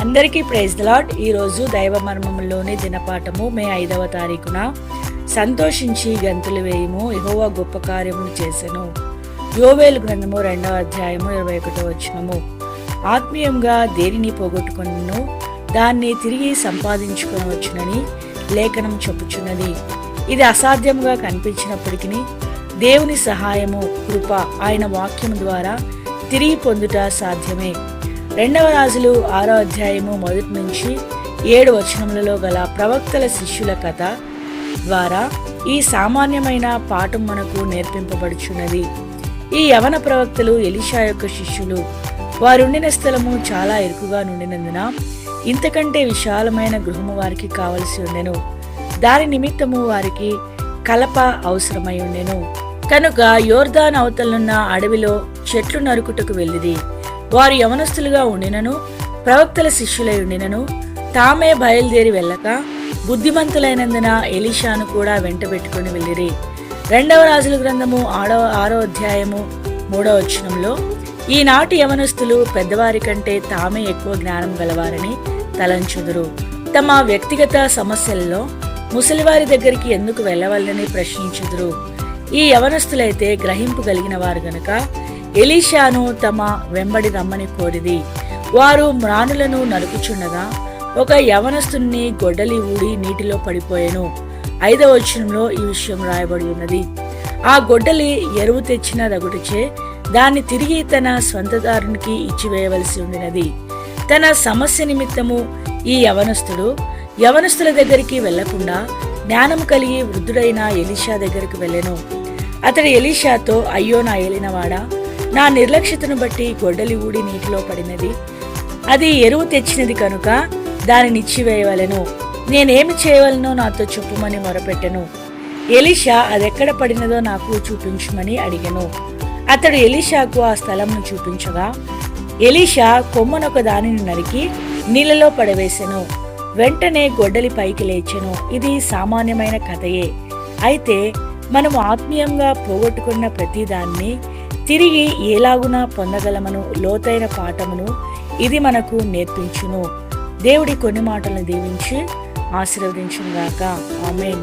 అందరికీ praise the lord. ఈరోజు దైవ మర్మములోని దినపాఠము మే 5వ తారీఖున సంతోషించి గంతులు వేయము, యెహోవా గొప్ప కార్యములు చేసెను. యోవేలు గ్రంథము 2వ అధ్యాయము 21వ వచనము. ఆత్మీయంగా దేనిని పోగొట్టుకొనును దాన్ని తిరిగి సంపాదించుకొనవచ్చునని లేఖనం చెప్పుచున్నది. ఇది అసాధ్యంగా కనిపించినప్పటికీ దేవుని సహాయము, కృప ఆయన వాక్యం ద్వారా తిరిగి పొందుట సాధ్యమే. 2వ రాజులు 6వ అధ్యాయము 1 నుంచి 7 వచనములలో గల ప్రవక్తల శిష్యుల కథ ద్వారా ఈ సామాన్యమైన పాఠం మనకు నేర్పింపబడుచున్నది. ఈ యవన ప్రవక్తలు ఎలీషా యొక్క శిష్యులు. వారుండిన స్థలము చాలా ఇరుకుగా నుండినందున ఇంతకంటే విశాలమైన గృహము వారికి కావలసి ఉండెను. దాని నిమిత్తము వారికి కలప అవసరమై ఉండెను. కనుక యోర్దాను అవతలనున్న అడవిలో చెట్లు నరుకుటకు వెళ్ళిది. వారు యవనస్తులుగా ఉండినను ప్రవక్తల శిష్యులై ఉండినను తామే బయలుదేరి వెళ్ళక బుద్ధిమంతులైనందున ఎలీషాను కూడా వెంటబెట్టుకుని వెళ్ళిరి. 2వ రాజుల గ్రంథము 6వ అధ్యాయము 3వ వచనంలో ఈనాటి యవనస్తులు పెద్దవారి కంటే తామే ఎక్కువ జ్ఞానం గలవారని తలంచుదురు. తమ వ్యక్తిగత సమస్యల్లో ముసలివారి దగ్గరికి ఎందుకు వెళ్ళవాలని ప్రశ్నించుదురు. ఈ యవనస్తులైతే గ్రహింపు కలిగిన వారు గనుక ఎలీషాను తమ వెంబడి రమ్మని కోరిది. వారు మ్రానులను నరుకుచుండగా ఒక యవనస్తుని గొడ్డలి ఊడి నీటిలో పడిపోయెను. 5వ వచనంలో ఈ విషయం రాయబడి ఉన్నది. ఆ గొడ్డలి ఎరువు తెచ్చిన రగుటచే దాన్ని తిరిగి తన స్వంతదారునికి ఇచ్చివేయవలసి ఉండినది. తన సమస్య నిమిత్తము ఈ యవనస్తుల దగ్గరికి వెళ్లకుండా జ్ఞానం కలిగి వృద్ధుడైన ఎలీషా దగ్గరికి వెళ్ళెను. అతడు ఎలీషాతో, అయ్యో నా ఏలినవాడా, నా నిర్లక్ష్యతను బట్టి గొడ్డలి ఊడి నీటిలో పడినది. అది ఎరువు తెచ్చినది కనుక దానిని ఇచ్చివేయవలెను. నేనేమి చేయవలనో నాతో చెప్పుమని మొరపెట్టెను. ఎలీషా అదెక్కడ పడినదో నాకు చూపించుమని అడిగెను. అతడు ఎలీషాకు ఆ స్థలంను చూపించగా ఎలీషా కొమ్మనొక దానిని నరికి నీళ్ళలో పడవేసెను. వెంటనే గొడ్డలి పైకి లేచెను. ఇది సామాన్యమైన కథయే. అయితే మనము ఆత్మీయంగా పోగొట్టుకున్న ప్రతిదాన్ని తిరిగి ఎలాగునా పొందగలమను లోతైన పాఠమును ఇది మనకు నేర్పించును. దేవుడి కొన్ని మాటలను దీవించి ఆశీర్వదించును గాక. ఆమేన్.